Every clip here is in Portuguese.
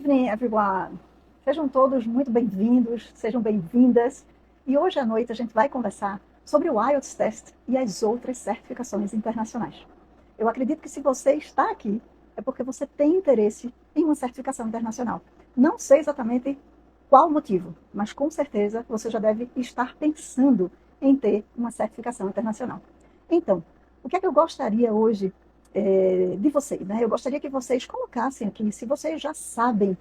evening, everyone! Sejam todos muito bem-vindos, sejam bem-vindas. E hoje à noite a gente vai conversar sobre o IELTS Test e as outras certificações internacionais. Eu acredito que se você está aqui, é porque você tem interesse em uma certificação internacional. Não sei exatamente qual o motivo, mas com certeza você já deve estar pensando em ter uma certificação internacional. Então, o que é que eu gostaria hoje de vocês, né? Eu gostaria que vocês colocassem aqui, se vocês já sabem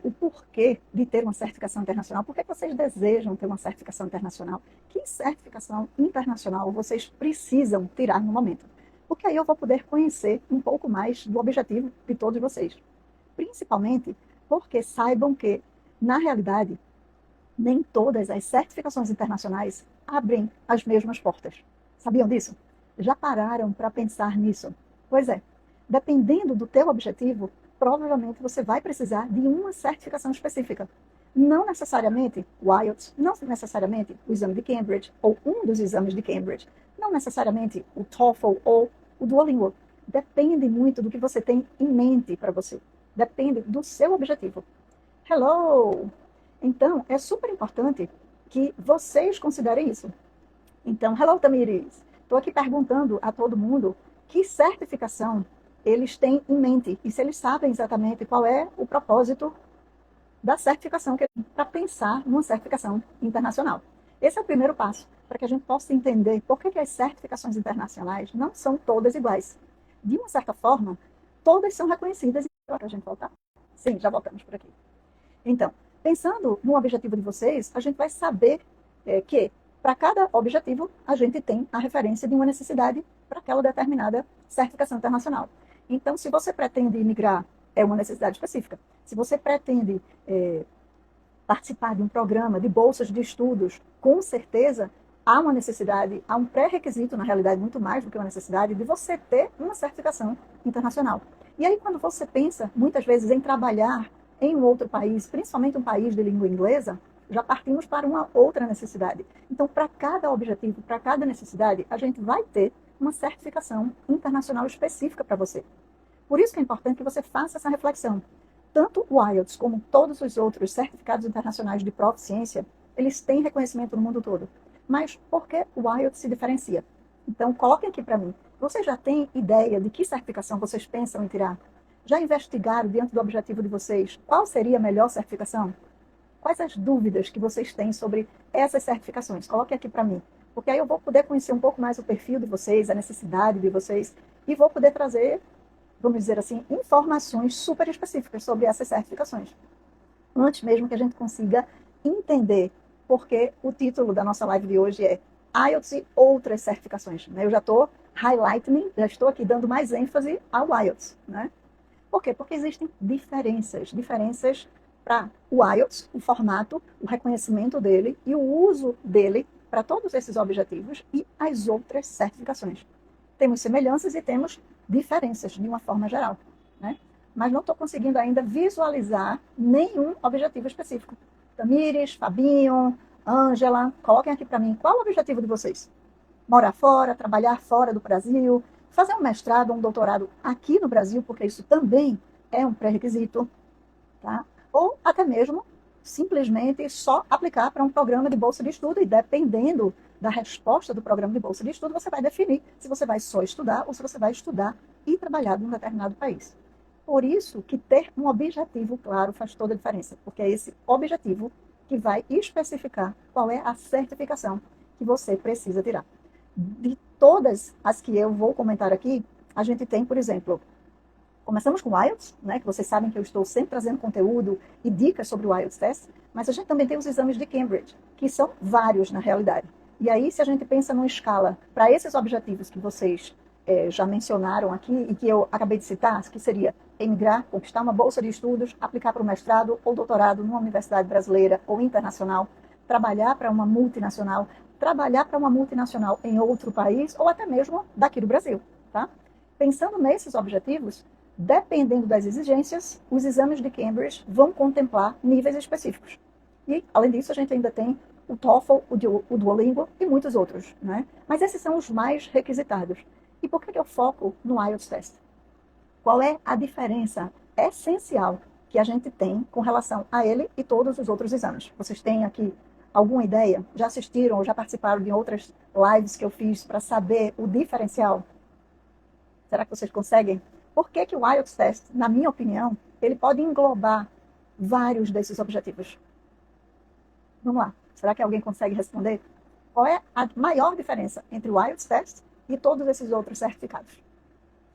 o porquê de ter uma certificação internacional, por que vocês desejam ter uma certificação internacional, que certificação internacional vocês precisam tirar no momento. Porque aí eu vou poder conhecer um pouco mais do objetivo de todos vocês. Principalmente porque saibam que, na realidade, nem todas as certificações internacionais abrem as mesmas portas. Sabiam disso? Já pararam para pensar nisso? Pois é, dependendo do teu objetivo, provavelmente você vai precisar de uma certificação específica. Não necessariamente o IELTS, não necessariamente o exame de Cambridge ou um dos exames de Cambridge, não necessariamente o TOEFL ou o Duolingo. Depende muito do que você tem em mente para você. Depende do seu objetivo. Hello! Então, é super importante que vocês considerem isso. Então, hello, Tamires! Estou aqui perguntando a todo mundo que certificação eles têm em mente e se eles sabem exatamente qual é o propósito da certificação para pensar numa certificação internacional. Esse é o primeiro passo, para que a gente possa entender por que as certificações internacionais não são todas iguais. De uma certa forma, todas são reconhecidas. Para a gente voltar? Sim, já voltamos por aqui. Então, pensando no objetivo de vocês, a gente vai saber que, para cada objetivo, a gente tem a referência de uma necessidade para aquela determinada certificação internacional. Então, se você pretende imigrar, é uma necessidade específica. Se você pretende participar de um programa de bolsas de estudos, com certeza há uma necessidade, há um pré-requisito, na realidade, muito mais do que uma necessidade, de você ter uma certificação internacional. E aí, quando você pensa, muitas vezes, em trabalhar em um outro país, principalmente um país de língua inglesa, já partimos para uma outra necessidade. Então, para cada objetivo, para cada necessidade, a gente vai ter uma certificação internacional específica para você. Por isso que é importante que você faça essa reflexão. Tanto o IELTS como todos os outros certificados internacionais de proficiência, eles têm reconhecimento no mundo todo. Mas por que o IELTS se diferencia? Então, coloquem aqui para mim. Vocês já têm ideia de que certificação vocês pensam em tirar? Já investigaram, diante do objetivo de vocês, qual seria a melhor certificação? Quais as dúvidas que vocês têm sobre essas certificações? Coloquem aqui para mim. Porque aí eu vou poder conhecer um pouco mais o perfil de vocês, a necessidade de vocês, e vou poder trazer, vamos dizer assim, informações super específicas sobre essas certificações. Antes mesmo que a gente consiga entender porque o título da nossa live de hoje é IELTS e outras certificações. Eu já estou highlighting, já estou aqui dando mais ênfase ao IELTS, né? Por quê? Porque existem diferenças para o IELTS, o formato, o reconhecimento dele e o uso dele para todos esses objetivos e as outras certificações. Temos semelhanças e temos diferenças de uma forma geral, né? Mas não estou conseguindo ainda visualizar nenhum objetivo específico. Tamires, Fabinho, Ângela, coloquem aqui para mim qual o objetivo de vocês. Morar fora, trabalhar fora do Brasil, fazer um mestrado ou um doutorado aqui no Brasil, porque isso também é um pré-requisito, tá? Ou até mesmo simplesmente só aplicar para um programa de bolsa de estudo e dependendo da resposta do programa de bolsa de estudo, você vai definir se você vai só estudar ou se você vai estudar e trabalhar em um determinado país. Por isso que ter um objetivo claro faz toda a diferença, porque é esse objetivo que vai especificar qual é a certificação que você precisa tirar. De todas as que eu vou comentar aqui, a gente tem, por exemplo, começamos com o IELTS, né, que vocês sabem que eu estou sempre trazendo conteúdo e dicas sobre o IELTS Test, mas a gente também tem os exames de Cambridge, que são vários na realidade. E aí, se a gente pensa numa escala para esses objetivos que vocês já mencionaram aqui e que eu acabei de citar, que seria emigrar, conquistar uma bolsa de estudos, aplicar para o mestrado ou doutorado numa universidade brasileira ou internacional, trabalhar para uma multinacional, trabalhar para uma multinacional em outro país ou até mesmo daqui do Brasil, tá? Pensando nesses objetivos, dependendo das exigências, os exames de Cambridge vão contemplar níveis específicos. E, além disso, a gente ainda tem o TOEFL, o Duolingo e muitos outros, né? Mas esses são os mais requisitados. E por que eu foco no IELTS Test? Qual é a diferença essencial que a gente tem com relação a ele e todos os outros exames. Vocês têm aqui alguma ideia? Já assistiram ou já participaram de outras lives que eu fiz para saber o diferencial? Será que vocês conseguem? Por que que o IELTS Test, na minha opinião, ele pode englobar vários desses objetivos? Vamos lá. Será que alguém consegue responder? Qual é a maior diferença entre o IELTS Test e todos esses outros certificados?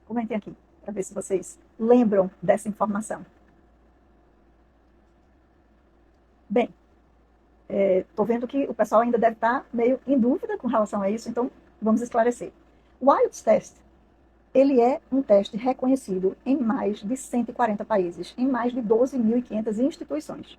Comentem aqui, para ver se vocês lembram dessa informação. Bem, estou vendo que o pessoal ainda deve estar meio em dúvida com relação a isso, então vamos esclarecer. O IELTS Test, ele é um teste reconhecido em mais de 140 países, em mais de 12.500 instituições.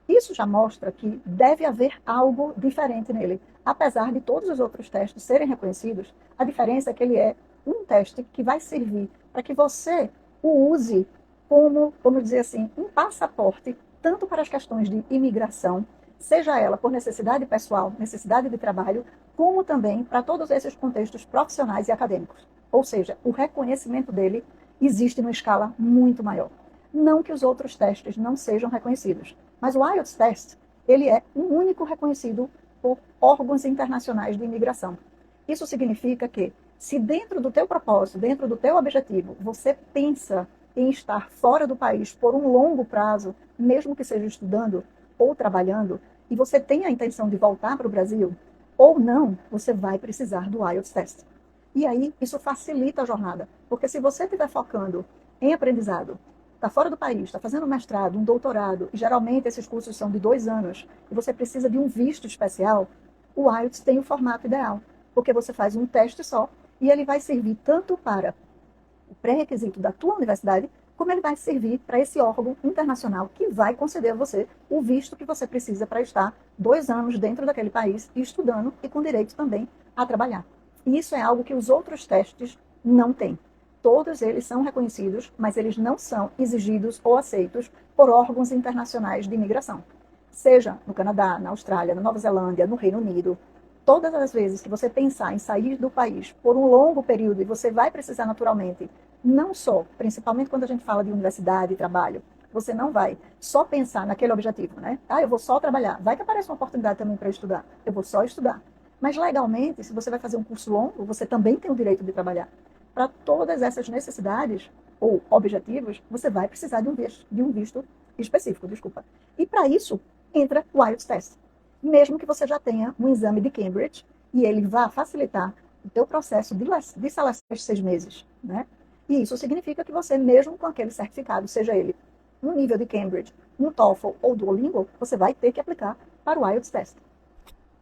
Isso já mostra que deve haver algo diferente nele. Apesar de todos os outros testes serem reconhecidos, a diferença é que ele é um teste que vai servir para que você o use como, vamos dizer assim, um passaporte, tanto para as questões de imigração, seja ela por necessidade pessoal, necessidade de trabalho, como também para todos esses contextos profissionais e acadêmicos. Ou seja, o reconhecimento dele existe numa escala muito maior. Não que os outros testes não sejam reconhecidos, mas o IELTS Test, ele é o único reconhecido por órgãos internacionais de imigração. Isso significa que, se dentro do teu propósito, dentro do teu objetivo, você pensa em estar fora do país por um longo prazo, mesmo que seja estudando ou trabalhando, e você tem a intenção de voltar para o Brasil, ou não, você vai precisar do IELTS Test. E aí, isso facilita a jornada, porque se você estiver focando em aprendizado, está fora do país, está fazendo um mestrado, um doutorado, e geralmente esses cursos são de 2 anos, e você precisa de um visto especial, o IELTS tem o formato ideal, porque você faz um teste só, e ele vai servir tanto para o pré-requisito da tua universidade, como ele vai servir para esse órgão internacional que vai conceder a você o visto que você precisa para estar 2 anos dentro daquele país, estudando e com direito também a trabalhar. E isso é algo que os outros testes não têm. Todos eles são reconhecidos, mas eles não são exigidos ou aceitos por órgãos internacionais de imigração. Seja no Canadá, na Austrália, na Nova Zelândia, no Reino Unido, todas as vezes que você pensar em sair do país por um longo período, e você vai precisar naturalmente, não só, principalmente quando a gente fala de universidade e trabalho, você não vai só pensar naquele objetivo, né? Ah, eu vou só trabalhar. Vai que aparece uma oportunidade também para estudar. Eu vou só estudar. Mas legalmente, se você vai fazer um curso longo, você também tem o direito de trabalhar. Para todas essas necessidades ou objetivos, você vai precisar de um visto específico, desculpa. E para isso, entra o IELTS Test. Mesmo que você já tenha um exame de Cambridge, e ele vá facilitar o teu processo de seleção de 6 meses, né? E isso significa que você, mesmo com aquele certificado, seja ele um nível de Cambridge, um TOEFL ou Duolingo, você vai ter que aplicar para o IELTS Test.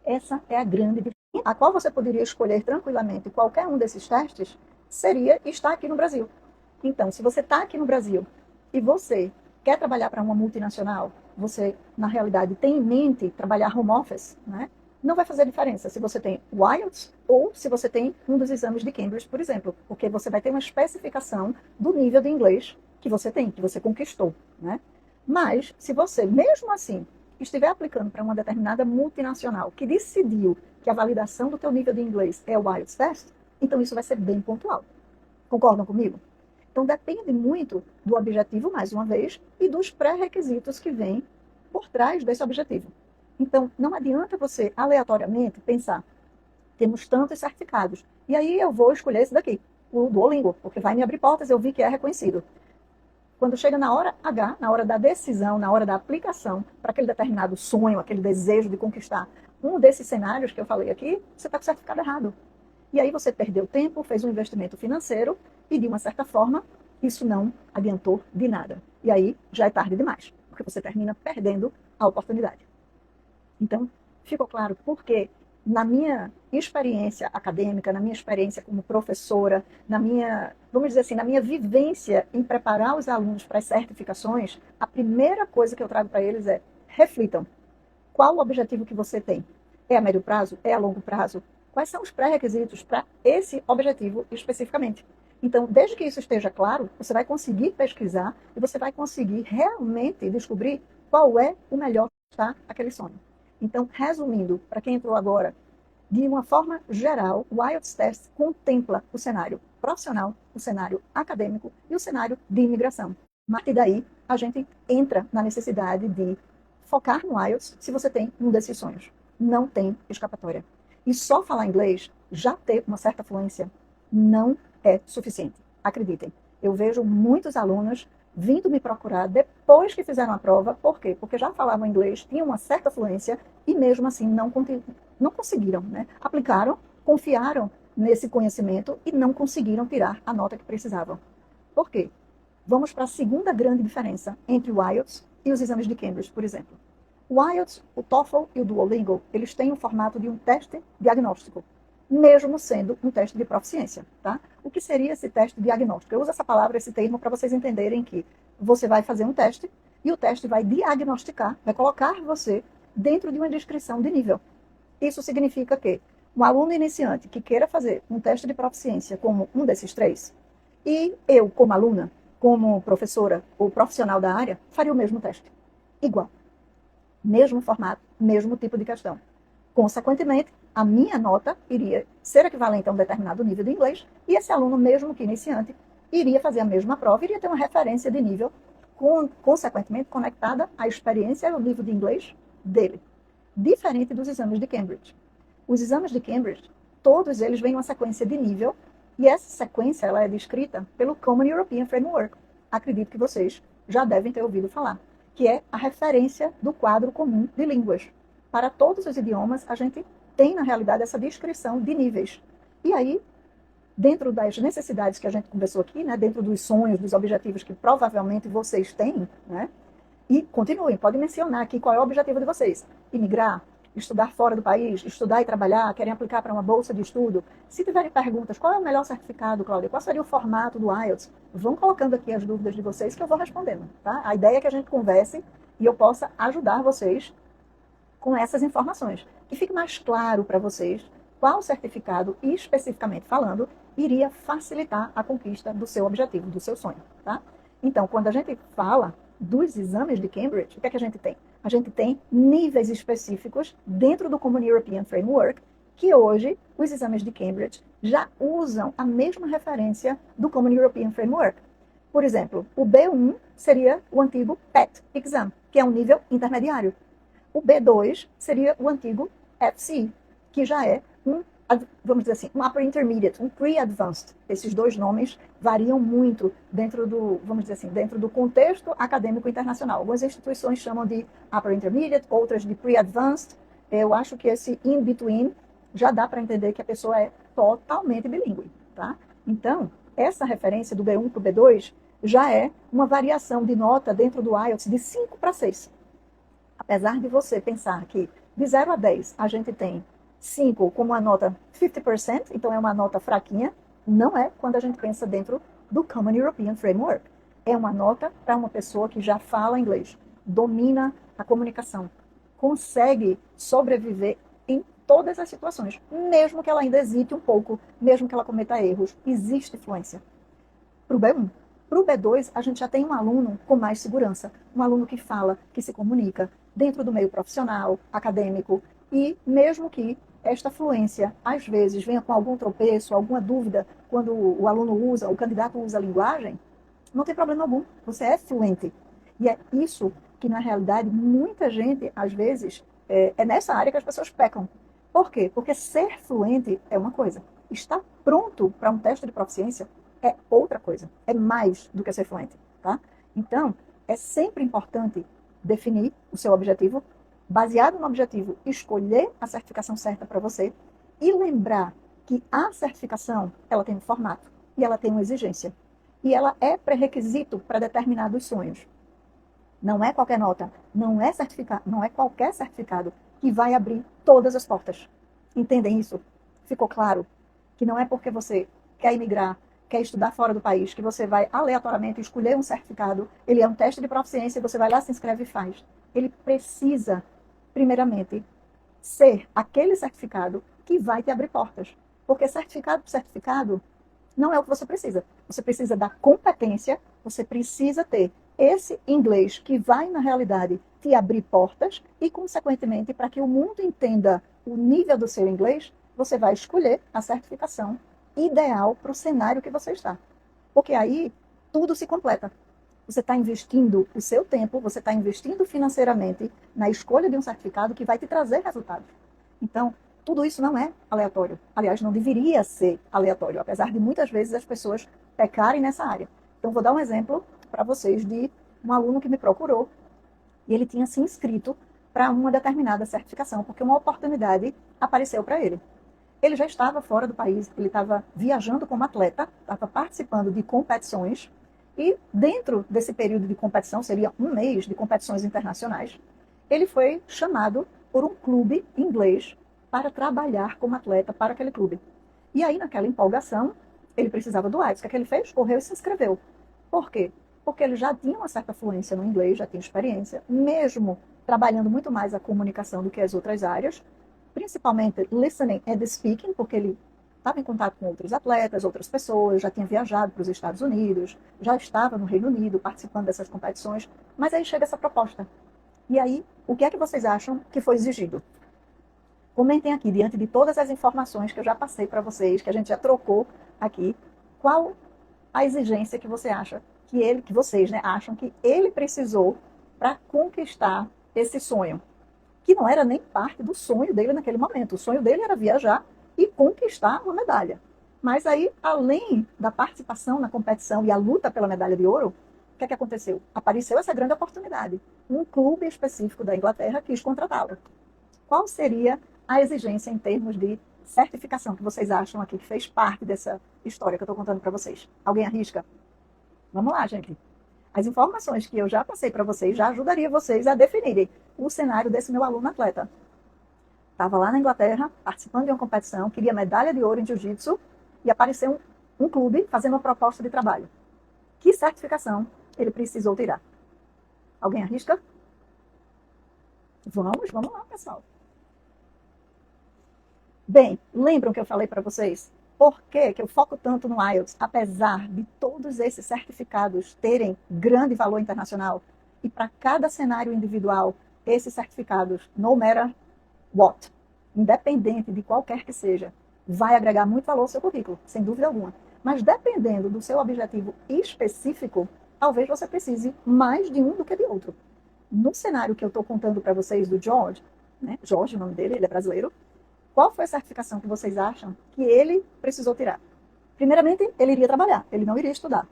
Essa é a grande diferença. A qual você poderia escolher tranquilamente qualquer um desses testes seria estar aqui no Brasil. Então, se você está aqui no Brasil e você quer trabalhar para uma multinacional, você, na realidade, tem em mente trabalhar home office, né? Não vai fazer diferença se você tem o IELTS ou se você tem um dos exames de Cambridge, por exemplo, porque você vai ter uma especificação do nível de inglês que você tem, que você conquistou, né? Mas, se você, mesmo assim, estiver aplicando para uma determinada multinacional que decidiu que a validação do teu nível de inglês é o IELTS Test, então isso vai ser bem pontual. Concordam comigo? Então depende muito do objetivo, mais uma vez, e dos pré-requisitos que vêm por trás desse objetivo. Então, não adianta você aleatoriamente pensar, temos tantos certificados, e aí eu vou escolher esse daqui, o Duolingo, porque vai me abrir portas, eu vi que é reconhecido. Quando chega na hora H, na hora da decisão, na hora da aplicação, para aquele determinado sonho, aquele desejo de conquistar um desses cenários que eu falei aqui, você está com o certificado errado. E aí você perdeu tempo, fez um investimento financeiro e, de uma certa forma, isso não adiantou de nada. E aí já é tarde demais, porque você termina perdendo a oportunidade. Então, ficou claro por que, na minha experiência acadêmica, na minha experiência como professora, na minha, vamos dizer assim, na minha vivência em preparar os alunos para as certificações, a primeira coisa que eu trago para eles é: reflitam. Qual o objetivo que você tem? É a médio prazo? É a longo prazo? Quais são os pré-requisitos para esse objetivo especificamente? Então, desde que isso esteja claro, você vai conseguir pesquisar e você vai conseguir realmente descobrir qual é o melhor para aquele sonho. Então, resumindo, para quem entrou agora, de uma forma geral, o IELTS Test contempla o cenário profissional, o cenário acadêmico e o cenário de imigração. A partir daí, a gente entra na necessidade de focar no IELTS se você tem um desses sonhos. Não tem escapatória. E só falar inglês, já ter uma certa fluência, não é suficiente. Acreditem. Eu vejo muitos alunos vindo me procurar depois que fizeram a prova. Por quê? Porque já falavam inglês, tinham uma certa fluência e mesmo assim não conseguiram, né? Aplicaram, confiaram nesse conhecimento e não conseguiram tirar a nota que precisavam. Por quê? Vamos para a segunda grande diferença entre o IELTS e os exames de Cambridge, por exemplo. O IELTS, o TOEFL e o Duolingo, eles têm o formato de um teste diagnóstico, mesmo sendo um teste de proficiência, tá? O que seria esse teste diagnóstico? Eu uso essa palavra, esse termo, para vocês entenderem que você vai fazer um teste e o teste vai diagnosticar, vai colocar você dentro de uma descrição de nível. Isso significa que um aluno iniciante que queira fazer um teste de proficiência como um desses três, e eu, como aluna, como professora ou profissional da área, faria o mesmo teste. Igual. Mesmo formato, mesmo tipo de questão. Consequentemente, a minha nota iria ser equivalente a um determinado nível de inglês, e esse aluno, mesmo que iniciante, iria fazer a mesma prova, iria ter uma referência de nível, consequentemente conectada à experiência e ao nível de inglês dele. Diferente dos exames de Cambridge. Os exames de Cambridge, todos eles vêm uma sequência de nível, e essa sequência ela é descrita pelo Common European Framework. Acredito que vocês já devem ter ouvido falar, que é a referência do quadro comum de línguas. Para todos os idiomas, a gente tem, na realidade, essa descrição de níveis. E aí, dentro das necessidades que a gente conversou aqui, né, dentro dos sonhos, dos objetivos que provavelmente vocês têm, né, e continuem, podem mencionar aqui qual é o objetivo de vocês. Imigrar, estudar fora do país, estudar e trabalhar, querem aplicar para uma bolsa de estudo. Se tiverem perguntas, qual é o melhor certificado, Cláudia? Qual seria o formato do IELTS? Vão colocando aqui as dúvidas de vocês que eu vou respondendo, tá? A ideia é que a gente converse e eu possa ajudar vocês com essas informações. Que fique mais claro para vocês qual certificado, especificamente falando, iria facilitar a conquista do seu objetivo, do seu sonho, tá? Então, quando a gente fala dos exames de Cambridge, o que é que a gente tem? A gente tem níveis específicos dentro do Common European Framework, que hoje os exames de Cambridge já usam a mesma referência do Common European Framework. Por exemplo, o B1 seria o antigo PET Exam, que é um nível intermediário. O B2 seria o antigo FC, que já é vamos dizer assim, um Upper Intermediate, um Pre-Advanced. Esses dois nomes variam muito dentro do, vamos dizer assim, dentro do contexto acadêmico internacional. Algumas instituições chamam de Upper Intermediate, outras de Pre-Advanced. Eu acho que esse in-between já dá para entender que a pessoa é totalmente bilíngue, tá? Então, essa referência do B1 para o B2 já é uma variação de nota dentro do IELTS de 5 para 6. Apesar de você pensar que de 0 a 10 a gente tem 5 como uma nota 50%, então é uma nota fraquinha, não é quando a gente pensa dentro do Common European Framework. É uma nota para uma pessoa que já fala inglês, domina a comunicação, consegue sobreviver em todas as situações, mesmo que ela ainda hesite um pouco, mesmo que ela cometa erros, existe fluência. Para o B1. Para o B2, a gente já tem um aluno com mais segurança, um aluno que fala, que se comunica dentro do meio profissional, acadêmico, e mesmo que esta fluência, às vezes, venha com algum tropeço, alguma dúvida, quando o aluno usa, o candidato usa a linguagem, não tem problema algum, você é fluente. E é isso que, na realidade, muita gente, às vezes, é nessa área que as pessoas pecam. Por quê? Porque ser fluente é uma coisa. Estar pronto para um teste de proficiência é outra coisa. É mais do que ser fluente, tá? Então, é sempre importante definir o seu objetivo, baseado no objetivo, escolher a certificação certa para você e lembrar que a certificação, ela tem um formato e ela tem uma exigência. E ela é pré-requisito para determinados sonhos. Não é qualquer nota, não é qualquer certificado que vai abrir todas as portas. Entendem isso? Ficou claro? Que não é porque você quer imigrar, quer estudar fora do país, que você vai aleatoriamente escolher um certificado, ele é um teste de proficiência, você vai lá, se inscreve e faz. Ele precisa, primeiramente, ser aquele certificado que vai te abrir portas. Porque certificado por certificado não é o que você precisa. Você precisa da competência, você precisa ter esse inglês que vai, na realidade, te abrir portas e, consequentemente, para que o mundo entenda o nível do seu inglês, você vai escolher a certificação ideal para o cenário que você está. Porque aí tudo se completa. Você está investindo o seu tempo, você está investindo financeiramente na escolha de um certificado que vai te trazer resultados. Então, tudo isso não é aleatório. Aliás, não deveria ser aleatório, apesar de muitas vezes as pessoas pecarem nessa área. Então, vou dar um exemplo para vocês de um aluno que me procurou e ele tinha se inscrito para uma determinada certificação, porque uma oportunidade apareceu para ele. Ele já estava fora do país, ele estava viajando como atleta, estava participando de competições, e dentro desse período de competição, seria um mês de competições internacionais, ele foi chamado por um clube inglês para trabalhar como atleta para aquele clube. E aí, naquela empolgação, ele precisava do IELTS. O que é que ele fez? Correu e se inscreveu. Por quê? Porque ele já tinha uma certa fluência no inglês, já tinha experiência, mesmo trabalhando muito mais a comunicação do que as outras áreas, principalmente listening and speaking, porque ele estava em contato com outros atletas, outras pessoas, já tinha viajado para os Estados Unidos, já estava no Reino Unido participando dessas competições, mas aí chega essa proposta. E aí, o que é que vocês acham que foi exigido? Comentem aqui, diante de todas as informações que eu já passei para vocês, que a gente já trocou aqui, qual a exigência que você acha que vocês, né, acham que ele precisou para conquistar esse sonho, que não era nem parte do sonho dele naquele momento. O sonho dele era viajar e conquistar uma medalha. Mas aí, além da participação na competição e a luta pela medalha de ouro, o que é que aconteceu? Apareceu essa grande oportunidade. Um clube específico da Inglaterra quis contratá-lo. Qual seria a exigência em termos de certificação que vocês acham aqui que fez parte dessa história que eu estou contando para vocês? Alguém arrisca? Vamos lá, gente. As informações que eu já passei para vocês já ajudaria vocês a definirem o cenário desse meu aluno atleta. Estava lá na Inglaterra, participando de uma competição, queria medalha de ouro em jiu-jitsu e apareceu um clube fazendo uma proposta de trabalho. Que certificação ele precisou tirar? Alguém arrisca? Vamos lá, pessoal. Bem, lembram que eu falei para vocês? Por que eu foco tanto no IELTS, apesar de todos esses certificados terem grande valor internacional? E para cada cenário individual, esses certificados, no matter what, independente de qualquer que seja, vai agregar muito valor ao seu currículo, sem dúvida alguma. Mas dependendo do seu objetivo específico, talvez você precise mais de um do que de outro. No cenário que eu estou contando para vocês do George, né? George, o nome dele, ele é brasileiro. Qual foi a certificação que vocês acham que ele precisou tirar? Primeiramente, ele iria trabalhar, ele não iria estudar.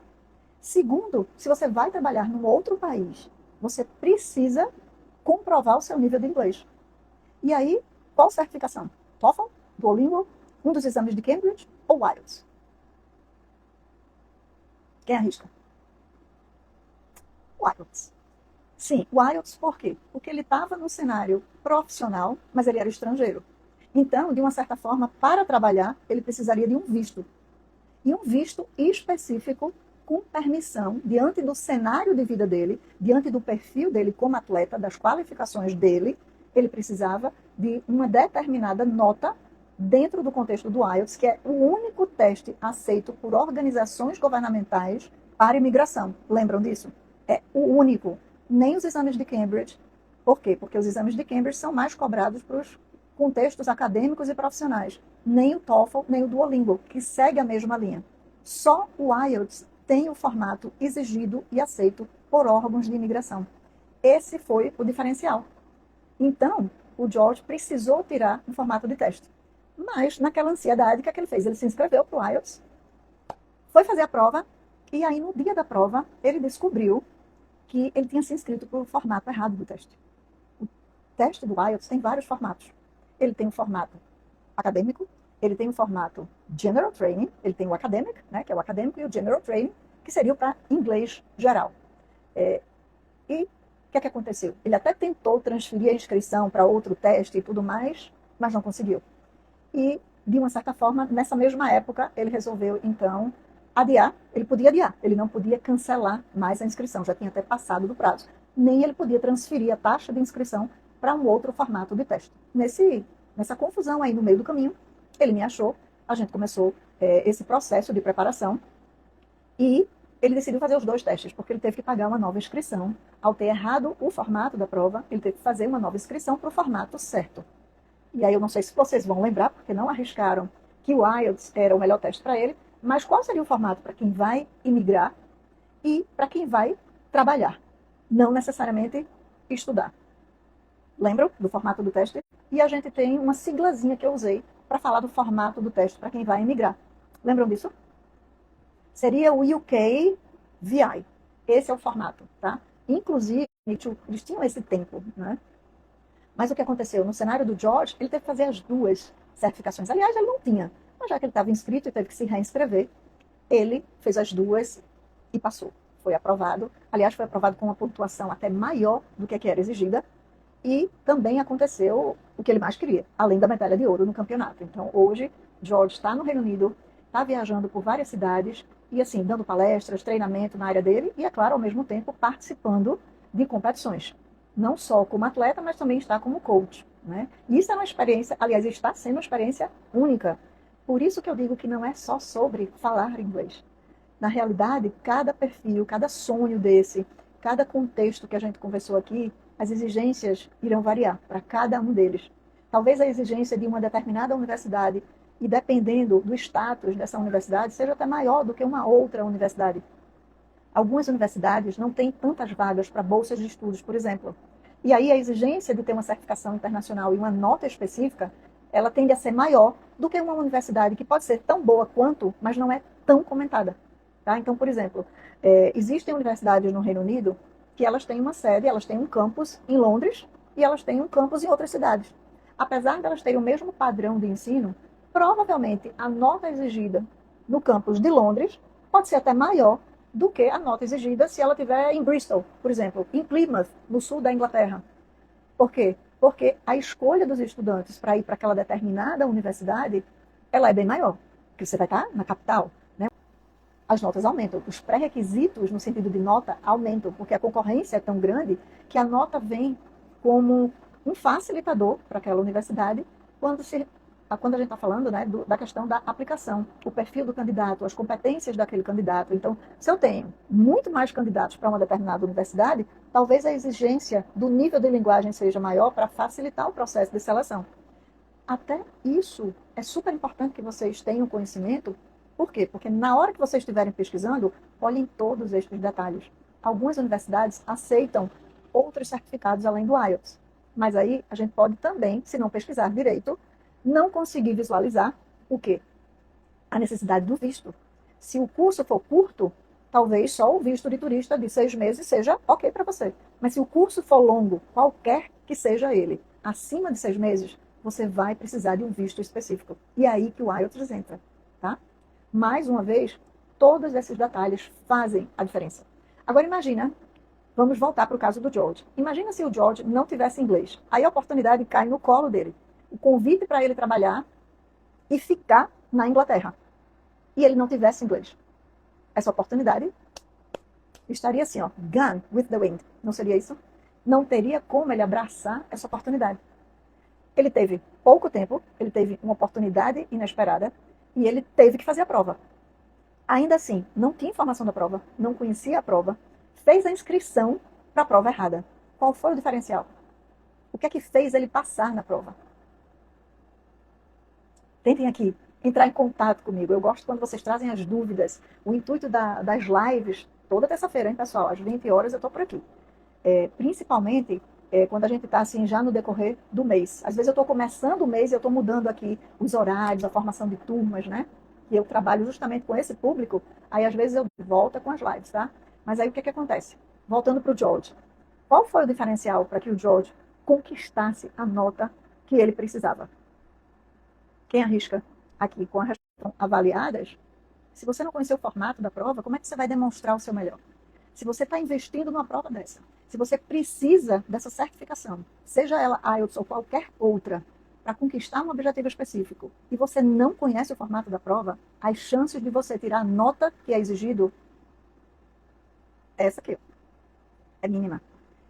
Segundo, se você vai trabalhar num outro país, você precisa comprovar o seu nível de inglês. E aí, qual certificação? TOEFL, Duolingo, um dos exames de Cambridge ou IELTS? Quem arrisca? O IELTS. Sim, o IELTS por quê? Porque ele estava no cenário profissional, mas ele era estrangeiro. Então, de uma certa forma, para trabalhar, ele precisaria de um visto. E um visto específico com permissão, diante do cenário de vida dele, diante do perfil dele como atleta, das qualificações dele, ele precisava de uma determinada nota dentro do contexto do IELTS, que é o único teste aceito por organizações governamentais para imigração. Lembram disso? É o único. Nem os exames de Cambridge. Por quê? Porque os exames de Cambridge são mais cobrados para os contextos acadêmicos e profissionais. Nem o TOEFL, nem o Duolingo, que segue a mesma linha. Só o IELTS tem o formato exigido e aceito por órgãos de imigração. Esse foi o diferencial. Então, o George precisou tirar um formato de teste. Mas, naquela ansiedade, o que é que ele fez? Ele se inscreveu para o IELTS, foi fazer a prova, e aí, no dia da prova, ele descobriu que ele tinha se inscrito para o formato errado do teste. O teste do IELTS tem vários formatos. Ele tem um formato acadêmico, ele tem um formato General Training, ele tem o Academic, né, que é o acadêmico, e o General Training, que seria para inglês geral. E o que é que aconteceu? Ele até tentou transferir a inscrição para outro teste e tudo mais, mas não conseguiu. E, de uma certa forma, nessa mesma época, ele resolveu, então, adiar. Ele podia adiar, ele não podia cancelar mais a inscrição, já tinha até passado do prazo. Nem ele podia transferir a taxa de inscrição para um outro formato de teste. Nessa confusão aí no meio do caminho, ele me achou, a gente começou esse processo de preparação e ele decidiu fazer os 2 testes, porque ele teve que pagar uma nova inscrição. Ao ter errado o formato da prova, ele teve que fazer uma nova inscrição para o formato certo. E aí eu não sei se vocês vão lembrar, porque não arriscaram que o IELTS era o melhor teste para ele, mas qual seria o formato para quem vai imigrar e para quem vai trabalhar, não necessariamente estudar. Lembram do formato do teste? E a gente tem uma siglazinha que eu usei para falar do formato do teste para quem vai emigrar. Lembram disso? Seria o UK VI. Esse é o formato, tá? Inclusive, eles tinham esse tempo, né? Mas o que aconteceu? No cenário do George, ele teve que fazer as duas certificações. Aliás, ele não tinha. Mas já que ele estava inscrito e teve que se reinscrever, ele fez as duas e passou. Foi aprovado. Aliás, foi aprovado com uma pontuação até maior do que era exigida. E também aconteceu o que ele mais queria, além da medalha de ouro no campeonato. Então, hoje, George está no Reino Unido, está viajando por várias cidades e, assim, dando palestras, treinamento na área dele e, é claro, ao mesmo tempo, participando de competições. Não só como atleta, mas também está como coach, né? E isso é uma experiência, aliás, está sendo uma experiência única. Por isso que eu digo que não é só sobre falar inglês. Na realidade, cada perfil, cada sonho desse, cada contexto que a gente conversou aqui, as exigências irão variar para cada um deles. Talvez a exigência de uma determinada universidade, e dependendo do status dessa universidade, seja até maior do que uma outra universidade. Algumas universidades não têm tantas vagas para bolsas de estudos, por exemplo. E aí a exigência de ter uma certificação internacional e uma nota específica, ela tende a ser maior do que uma universidade que pode ser tão boa quanto, mas não é tão comentada. Tá? Então, por exemplo, existem universidades no Reino Unido que elas têm uma sede, elas têm um campus em Londres e elas têm um campus em outras cidades. Apesar de elas terem o mesmo padrão de ensino, provavelmente a nota exigida no campus de Londres pode ser até maior do que a nota exigida se ela estiver em Bristol, por exemplo, em Plymouth, no sul da Inglaterra. Por quê? Porque a escolha dos estudantes para ir para aquela determinada universidade, ela é bem maior, porque você vai estar na capital, né? As notas aumentam, os pré-requisitos no sentido de nota aumentam, porque a concorrência é tão grande que a nota vem como um facilitador para aquela universidade quando a gente está falando, né, da questão da aplicação, o perfil do candidato, as competências daquele candidato. Então, se eu tenho muito mais candidatos para uma determinada universidade, talvez a exigência do nível de linguagem seja maior para facilitar o processo de seleção. Até isso é super importante que vocês tenham conhecimento. Por quê? Porque na hora que vocês estiverem pesquisando, olhem todos estes detalhes. Algumas universidades aceitam outros certificados além do IELTS. Mas aí a gente pode também, se não pesquisar direito, não conseguir visualizar o quê? A necessidade do visto. Se o curso for curto, talvez só o visto de turista de 6 meses seja ok para você. Mas se o curso for longo, qualquer que seja ele, acima de 6 meses, você vai precisar de um visto específico. E é aí que o IELTS entra, tá? Mais uma vez, todos esses detalhes fazem a diferença. Agora imagina, vamos voltar para o caso do George. Imagina se o George não tivesse inglês. Aí a oportunidade cai no colo dele. O convite para ele trabalhar e ficar na Inglaterra. E ele não tivesse inglês. Essa oportunidade estaria assim, ó, gone with the wind. Não seria isso? Não teria como ele abraçar essa oportunidade. Ele teve pouco tempo, ele teve uma oportunidade inesperada e ele teve que fazer a prova. Ainda assim, não tinha informação da prova, não conhecia a prova, fez a inscrição para a prova errada. Qual foi o diferencial? O que é que fez ele passar na prova? Tentem aqui entrar em contato comigo. Eu gosto quando vocês trazem as dúvidas. O intuito das lives, toda terça-feira, hein, pessoal? Às 20 horas eu estou por aqui. Principalmente quando a gente está assim, já no decorrer do mês. Às vezes eu estou começando o mês e eu estou mudando aqui os horários, a formação de turmas, né? E eu trabalho justamente com esse público. Aí às vezes eu volto com as lives, tá? Mas aí o que acontece? Voltando para o George. Qual foi o diferencial para que o George conquistasse a nota que ele precisava? Quem arrisca aqui com as respostas avaliadas, se você não conhecer o formato da prova, como é que você vai demonstrar o seu melhor? Se você está investindo numa prova dessa, se você precisa dessa certificação, seja ela IELTS ou qualquer outra, para conquistar um objetivo específico, e você não conhece o formato da prova, as chances de você tirar a nota que é exigido, essa aqui, é mínima.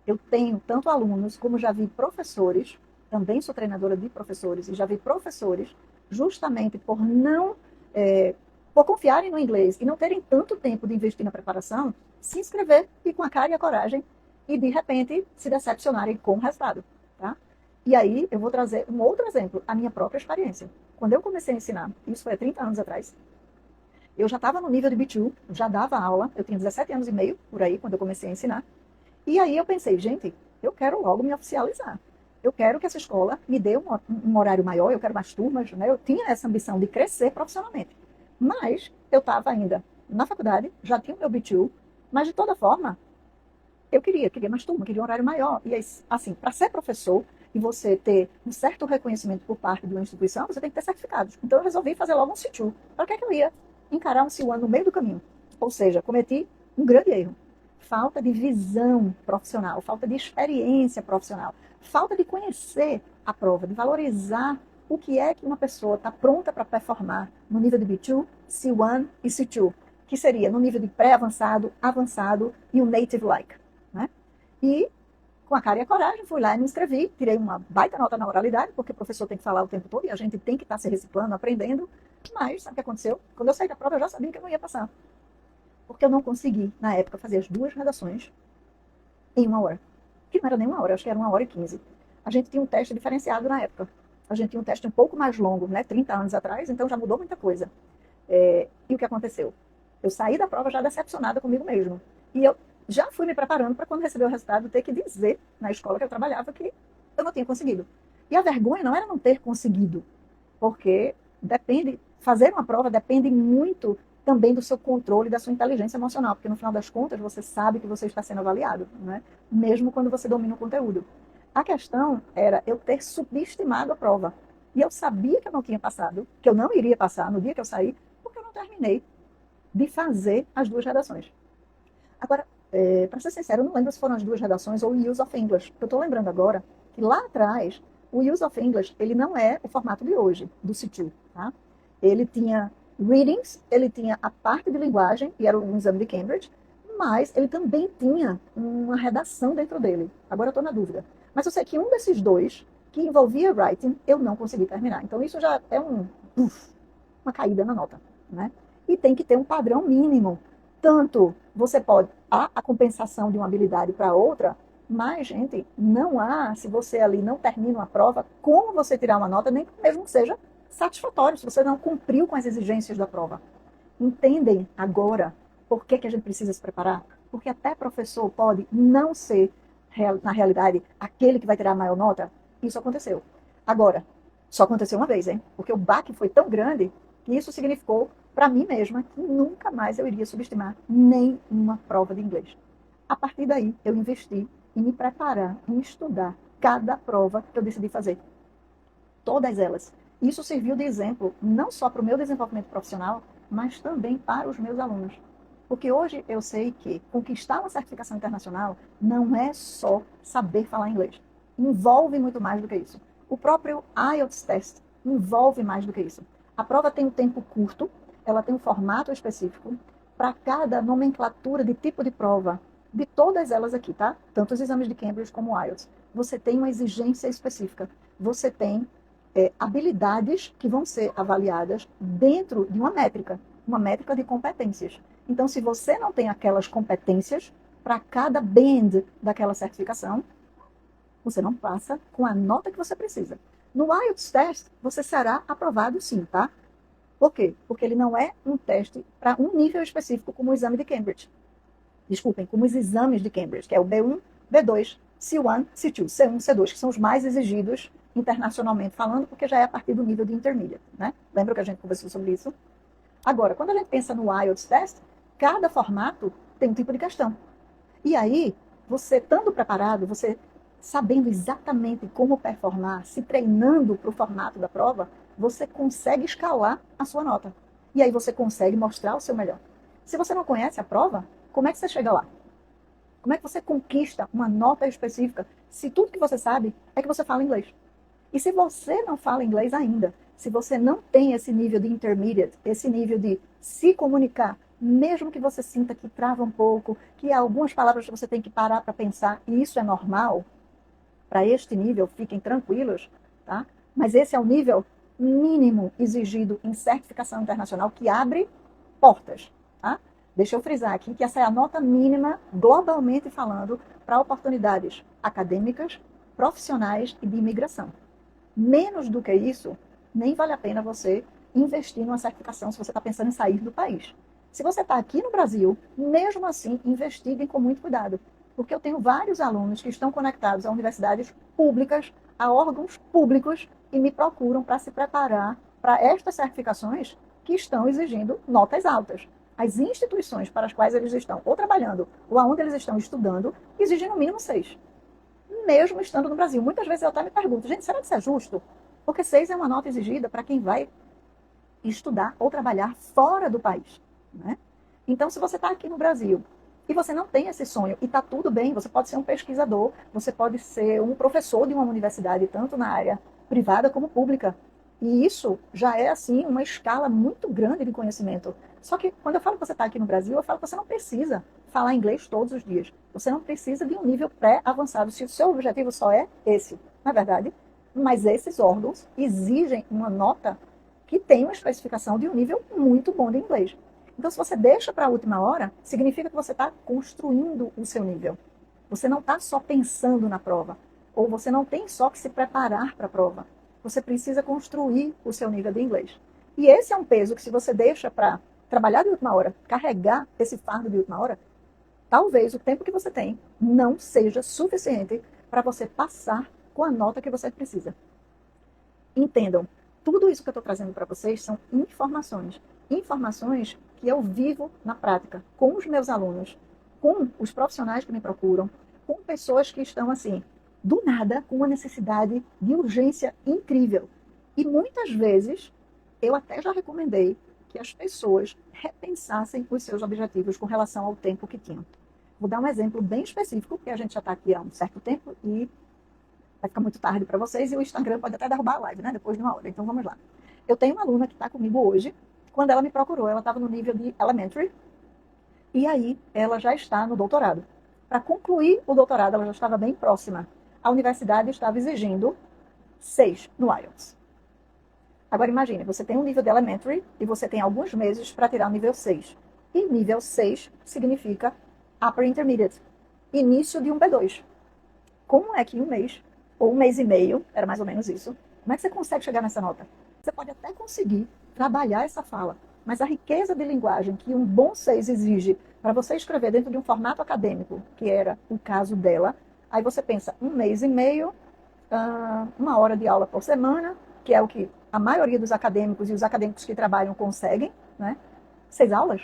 Eu tenho tanto alunos, como já vi professores, também sou treinadora de professores, e já vi professores, justamente por não, por confiarem no inglês e não terem tanto tempo de investir na preparação, se inscrever e com a cara e a coragem, e de repente se decepcionarem com o resultado, tá? E aí eu vou trazer um outro exemplo, a minha própria experiência. Quando eu comecei a ensinar, isso foi há 30 anos atrás, Eu já estava no nível de B2, já dava aula, eu tinha 17 anos e meio, por aí, quando eu comecei a ensinar. E aí eu pensei, gente, eu quero logo me oficializar. Eu quero que essa escola me dê um horário maior, eu quero mais turmas, né? Eu tinha essa ambição de crescer profissionalmente. Mas eu estava ainda na faculdade, já tinha o meu B2, mas de toda forma, eu queria mais turma, queria um horário maior. E assim, para ser professor e você ter um certo reconhecimento por parte de uma instituição, você tem que ter certificados. Então eu resolvi fazer logo um C2. Para que eu ia encarar um C1 no meio do caminho? Ou seja, cometi um grande erro. Falta de visão profissional, falta de experiência profissional, falta de conhecer a prova, de valorizar o que é que uma pessoa está pronta para performar no nível de B2, C1 e C2, que seria no nível de pré-avançado, avançado e o native-like. Né? E, com a cara e a coragem, fui lá e me inscrevi, tirei uma baita nota na oralidade, porque o professor tem que falar o tempo todo e a gente tem que estar se reciclando, aprendendo. Mas, sabe o que aconteceu? Quando eu saí da prova, eu já sabia que eu não ia passar. Porque eu não consegui, na época, fazer as duas redações em uma hora. Que não era nem uma hora, acho que era 1h15. A gente tinha um teste diferenciado na época. A gente tinha um teste um pouco mais longo, né? 30 anos atrás, então já mudou muita coisa. E o que aconteceu? Eu saí da prova já decepcionada comigo mesmo. E eu já fui me preparando para quando receber o resultado ter que dizer na escola que eu trabalhava que eu não tinha conseguido. E a vergonha não era não ter conseguido, porque depende, fazer uma prova depende muito também do seu controle, da sua inteligência emocional, porque no final das contas você sabe que você está sendo avaliado, né? Mesmo quando você domina o conteúdo. A questão era eu ter subestimado a prova. E eu sabia que eu não tinha passado, que eu não iria passar no dia que eu saí, porque eu não terminei de fazer as duas redações. Agora, para ser sincero, eu não lembro se foram as duas redações ou o Use of English. Eu estou lembrando agora que lá atrás, o Use of English, ele não é o formato de hoje, do C2. Tá? Ele tinha readings, ele tinha a parte de linguagem, e era um exame de Cambridge, mas ele também tinha uma redação dentro dele. Agora eu estou na dúvida. Mas eu sei que um desses dois, que envolvia writing, eu não consegui terminar. Então isso já é uma caída na nota. Né? E tem que ter um padrão mínimo. Tanto você pode, há a compensação de uma habilidade para outra, mas, gente, não há, se você ali não termina uma prova, como você tirar uma nota, nem mesmo que seja satisfatório, se você não cumpriu com as exigências da prova. Entendem agora por que a gente precisa se preparar? Porque até professor pode não ser, na realidade, aquele que vai tirar a maior nota. Isso aconteceu. Agora, só aconteceu uma vez, hein? Porque o baque foi tão grande que isso significou para mim mesma que nunca mais eu iria subestimar nem uma prova de inglês. A partir daí, eu investi em me preparar, em estudar cada prova que eu decidi fazer. Todas elas. Isso serviu de exemplo não só para o meu desenvolvimento profissional, mas também para os meus alunos. Porque hoje eu sei que conquistar uma certificação internacional não é só saber falar inglês. Envolve muito mais do que isso. O próprio IELTS Test envolve mais do que isso. A prova tem um tempo curto, ela tem um formato específico para cada nomenclatura de tipo de prova, de todas elas aqui, tá? Tanto os exames de Cambridge como o IELTS. Você tem uma exigência específica. Você tem habilidades que vão ser avaliadas dentro de uma métrica de competências. Então, se você não tem aquelas competências para cada band daquela certificação, você não passa com a nota que você precisa. No IELTS Test, você será aprovado sim, tá? Por quê? Porque ele não é um teste para um nível específico como o exame de Cambridge. Desculpem, como os exames de Cambridge, que é o B1, B2, C1, C2, C1, C2, que são os mais exigidos internacionalmente falando, porque já é a partir do nível de intermediate, né? Lembra que a gente conversou sobre isso? Agora, quando a gente pensa no IELTS Test, cada formato tem um tipo de questão. E aí, você estando preparado, você sabendo exatamente como performar, se treinando para o formato da prova, você consegue escalar a sua nota. E aí você consegue mostrar o seu melhor. Se você não conhece a prova, como é que você chega lá? Como é que você conquista uma nota específica se tudo que você sabe é que você fala inglês? E se você não fala inglês ainda, se você não tem esse nível de intermediate, esse nível de se comunicar, mesmo que você sinta que trava um pouco, que há algumas palavras que você tem que parar para pensar, e isso é normal, para este nível, fiquem tranquilos, tá? Mas esse é o nível mínimo exigido em certificação internacional que abre portas, tá? Deixa eu frisar aqui que essa é a nota mínima, globalmente falando, para oportunidades acadêmicas, profissionais e de imigração. Menos do que isso, nem vale a pena você investir numa certificação se você está pensando em sair do país. Se você está aqui no Brasil, mesmo assim, investiguem com muito cuidado, porque eu tenho vários alunos que estão conectados a universidades públicas, a órgãos públicos, e me procuram para se preparar para estas certificações que estão exigindo notas altas. As instituições para as quais eles estão ou trabalhando ou aonde eles estão estudando exigem no mínimo 6, mesmo estando no Brasil. Muitas vezes eu até me pergunto, gente, será que isso é justo? Porque 6 é uma nota exigida para quem vai estudar ou trabalhar fora do país, né? Então, se você está aqui no Brasil e você não tem esse sonho, e está tudo bem, você pode ser um pesquisador, você pode ser um professor de uma universidade, tanto na área privada como pública. E isso já é, assim, uma escala muito grande de conhecimento. Só que, quando eu falo que você está aqui no Brasil, eu falo que você não precisa falar inglês todos os dias. Você não precisa de um nível pré-avançado, se o seu objetivo só é esse, na verdade. Mas esses órgãos exigem uma nota que tem uma especificação de um nível muito bom de inglês. Então, se você deixa para a última hora, significa que você está construindo o seu nível. Você não está só pensando na prova. Ou você não tem só que se preparar para a prova. Você precisa construir o seu nível de inglês. E esse é um peso que, se você deixa para trabalhar de última hora, carregar esse fardo de última hora, talvez o tempo que você tem não seja suficiente para você passar com a nota que você precisa. Entendam, tudo isso que eu estou trazendo para vocês são informações. Informações que eu vivo na prática, com os meus alunos, com os profissionais que me procuram, com pessoas que estão assim, do nada, com uma necessidade de urgência incrível. E muitas vezes, eu até já recomendei que as pessoas repensassem os seus objetivos com relação ao tempo que tinham. Vou dar um exemplo bem específico, porque a gente já está aqui há um certo tempo e vai ficar muito tarde para vocês e o Instagram pode até derrubar a live, né? Depois de uma hora. Então vamos lá. Eu tenho uma aluna que está comigo hoje. Quando ela me procurou, ela estava no nível de elementary e aí ela já está no doutorado. Para concluir o doutorado, ela já estava bem próxima. A universidade estava exigindo 6 no IELTS. Agora imagine, você tem um nível de elementary e você tem alguns meses para tirar o nível 6. E nível 6 significa upper intermediate, início de um B2. Como é que em um mês, ou um mês e meio, era mais ou menos isso, como é que você consegue chegar nessa nota? Você pode até conseguir trabalhar essa fala, mas a riqueza de linguagem que um bom 6 exige para você escrever dentro de um formato acadêmico, que era o caso dela, aí você pensa, um mês e meio, 1 hora de aula por semana, que é o que a maioria dos acadêmicos e os acadêmicos que trabalham conseguem, né? 6 aulas?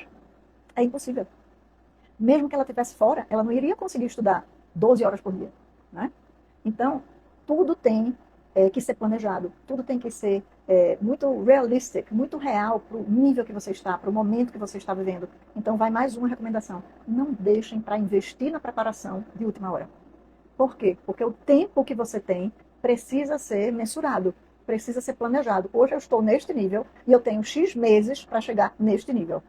É impossível. Mesmo que ela estivesse fora, ela não iria conseguir estudar 12 horas por dia, né? Então, tudo tem que ser planejado, tudo tem que ser muito realistic, muito real para o nível que você está, para o momento que você está vivendo. Então, vai mais uma recomendação. Não deixem para investir na preparação de última hora. Por quê? Porque o tempo que você tem precisa ser mensurado, precisa ser planejado. Hoje eu estou neste nível e eu tenho X meses para chegar neste nível.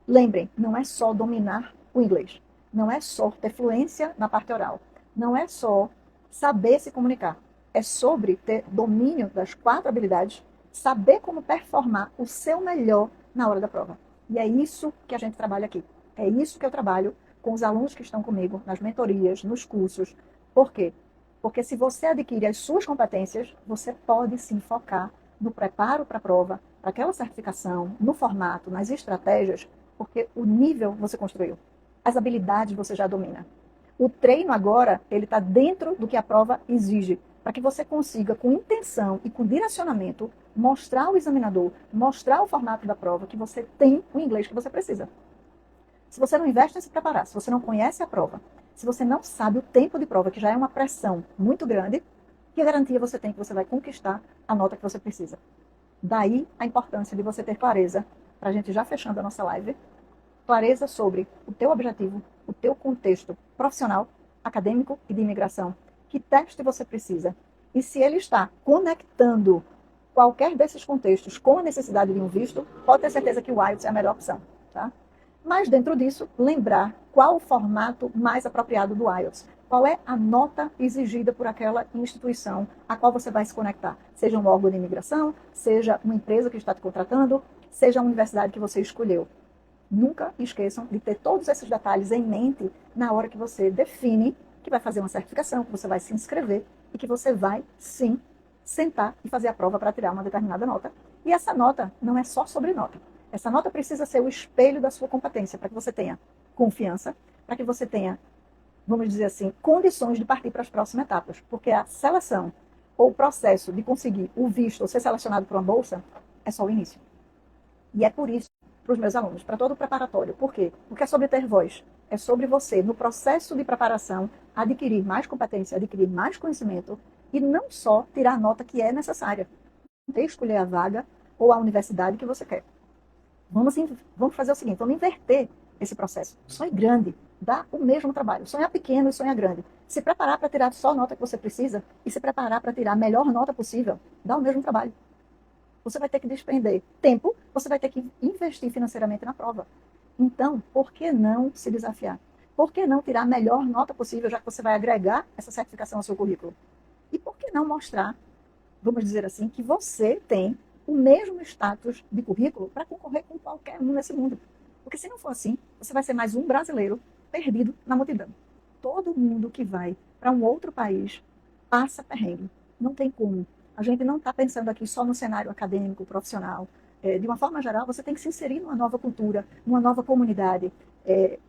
Lembrem, não é só dominar o inglês, não é só ter fluência na parte oral, não é só saber se comunicar, é sobre ter domínio das 4 habilidades, saber como performar o seu melhor na hora da prova. E é isso que a gente trabalha aqui. É isso que eu trabalho com os alunos que estão comigo nas mentorias, nos cursos. Por quê? Porque se você adquire as suas competências, você pode sim focar no preparo para a prova, para aquela certificação, no formato, nas estratégias, porque o nível você construiu. As habilidades você já domina. O treino agora, ele está dentro do que a prova exige, para que você consiga, com intenção e com direcionamento, mostrar ao examinador, mostrar o formato da prova, que você tem o inglês que você precisa. Se você não investe em se preparar, se você não conhece a prova, se você não sabe o tempo de prova, que já é uma pressão muito grande, que garantia você tem que você vai conquistar a nota que você precisa? Daí a importância de você ter clareza, para a gente já fechando a nossa live, clareza sobre o teu objetivo, o teu contexto profissional, acadêmico e de imigração. Que teste você precisa? E se ele está conectando qualquer desses contextos com a necessidade de um visto, pode ter certeza que o IELTS é a melhor opção, tá? Mas dentro disso, lembrar qual o formato mais apropriado do IELTS. Qual é a nota exigida por aquela instituição a qual você vai se conectar? Seja um órgão de imigração, seja uma empresa que está te contratando, seja a universidade que você escolheu. Nunca esqueçam de ter todos esses detalhes em mente na hora que você define que vai fazer uma certificação, que você vai se inscrever e que você vai, sim, sentar e fazer a prova para tirar uma determinada nota. E essa nota não é só sobre nota. Essa nota precisa ser o espelho da sua competência, para que você tenha confiança, para que você tenha, vamos dizer assim, condições de partir para as próximas etapas. Porque a seleção ou o processo de conseguir o visto ou ser selecionado para uma bolsa é só o início. E é por isso, para os meus alunos, para todo o preparatório. Por quê? Porque é sobre ter voz. É sobre você, no processo de preparação, adquirir mais competência, adquirir mais conhecimento e não só tirar a nota que é necessária. Não escolher a vaga ou a universidade que você quer. Vamos fazer o seguinte, vamos inverter esse processo. Sonhe grande, dá o mesmo trabalho. Sonhar pequeno e sonhar grande. Se preparar para tirar só a nota que você precisa e se preparar para tirar a melhor nota possível, dá o mesmo trabalho. Você vai ter que despender tempo, você vai ter que investir financeiramente na prova. Então, por que não se desafiar? Por que não tirar a melhor nota possível, já que você vai agregar essa certificação ao seu currículo? E por que não mostrar, vamos dizer assim, que você tem o mesmo status de currículo para concorrer com qualquer um nesse mundo? Porque se não for assim, você vai ser mais um brasileiro perdido na multidão. Todo mundo que vai para um outro país passa perrengue. Não tem como. A gente não está pensando aqui só no cenário acadêmico, profissional. De uma forma geral, você tem que se inserir numa nova cultura, numa nova comunidade,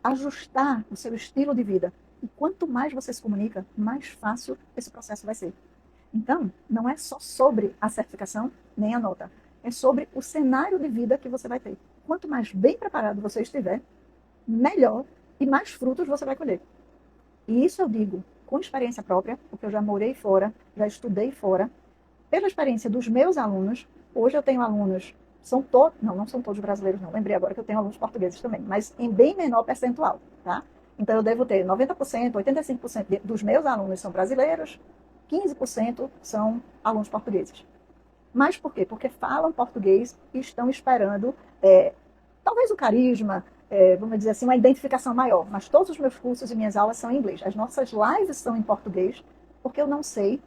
ajustar o seu estilo de vida. E quanto mais você se comunica, mais fácil esse processo vai ser. Então, não é só sobre a certificação, nem a nota. É sobre o cenário de vida que você vai ter. Quanto mais bem preparado você estiver, melhor e mais frutos você vai colher. E isso eu digo com experiência própria, porque eu já morei fora, já estudei fora. Pela experiência dos meus alunos, hoje eu tenho alunos, não são todos brasileiros não, lembrei agora que eu tenho alunos portugueses também, mas em bem menor percentual, tá? Então eu devo ter 90%, 85% dos meus alunos são brasileiros, 15% são alunos portugueses. Mas por quê? Porque falam português e estão esperando, talvez o carisma, vamos dizer assim, uma identificação maior. Mas todos os meus cursos e minhas aulas são em inglês. As nossas lives são em português, porque eu não sei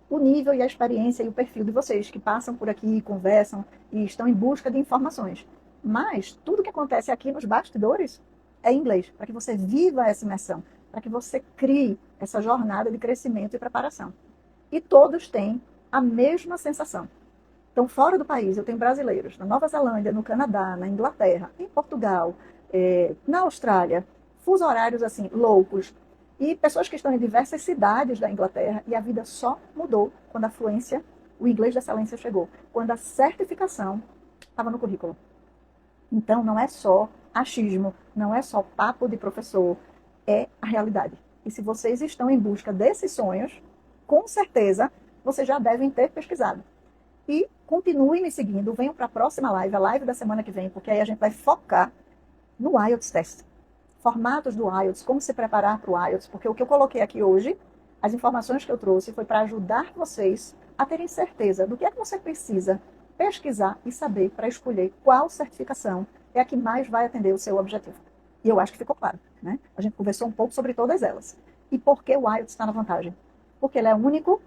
o nível e a experiência e o perfil de vocês que passam por aqui, conversam e estão em busca de informações. Mas tudo que acontece aqui nos bastidores é em inglês, para que você viva essa imersão, para que você crie essa jornada de crescimento e preparação. E todos têm a mesma sensação. Então, fora do país, eu tenho brasileiros na Nova Zelândia, no Canadá, na Inglaterra, em Portugal, na Austrália, fusos horários assim, loucos, e pessoas que estão em diversas cidades da Inglaterra, e a vida só mudou quando a fluência, o inglês de excelência chegou, quando a certificação estava no currículo. Então, não é só achismo, não é só papo de professor, é a realidade. E se vocês estão em busca desses sonhos, com certeza, vocês já devem ter pesquisado. E continuem me seguindo, venham para a próxima live, a live da semana que vem, porque aí a gente vai focar no IELTS Test. Formatos do IELTS, como se preparar para o IELTS, porque o que eu coloquei aqui hoje, as informações que eu trouxe, foi para ajudar vocês a terem certeza do que é que você precisa pesquisar e saber para escolher qual certificação é a que mais vai atender o seu objetivo. E eu acho que ficou claro, né? A gente conversou um pouco sobre todas elas. E por que o IELTS está na vantagem? Porque ele é único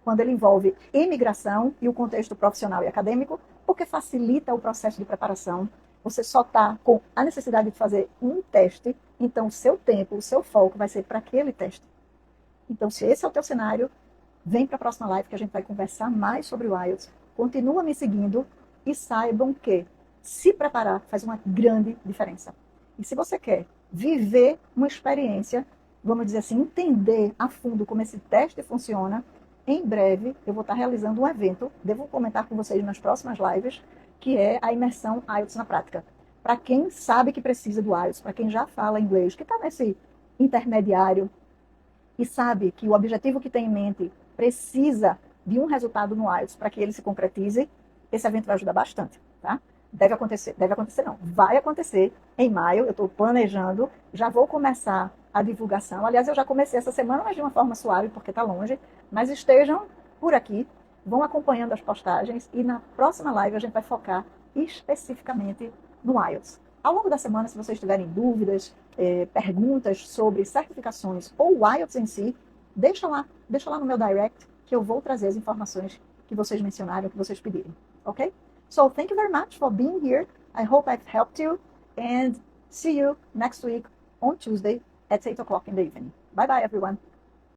quando ele envolve imigração e o contexto profissional e acadêmico, porque facilita o processo de preparação. Você só está com a necessidade de fazer um teste, então o seu tempo, o seu foco vai ser para aquele teste. Então, se esse é o teu cenário, vem para a próxima live que a gente vai conversar mais sobre o IELTS. Continua me seguindo e saibam que se preparar faz uma grande diferença. E se você quer viver uma experiência, vamos dizer assim, entender a fundo como esse teste funciona, em breve eu vou estar realizando um evento, devo comentar com vocês nas próximas lives, que é a imersão IELTS na prática. Para quem sabe que precisa do IELTS, para quem já fala inglês, que está nesse intermediário e sabe que o objetivo que tem em mente precisa de um resultado no IELTS para que ele se concretize, esse evento vai ajudar bastante, tá? Deve acontecer não, vai acontecer em maio, eu estou planejando, já vou começar a divulgação. Aliás, eu já comecei essa semana, mas de uma forma suave, porque está longe. Mas estejam por aqui, vão acompanhando as postagens e na próxima live a gente vai focar especificamente no IELTS. Ao longo da semana, se vocês tiverem dúvidas, perguntas sobre certificações ou o IELTS em si, deixa lá no meu direct que eu vou trazer as informações que vocês mencionaram, que vocês pedirem, ok? So, thank you very much for being here. I hope I've helped you and see you next week on Tuesday at 8 o'clock in the evening. Bye bye, everyone.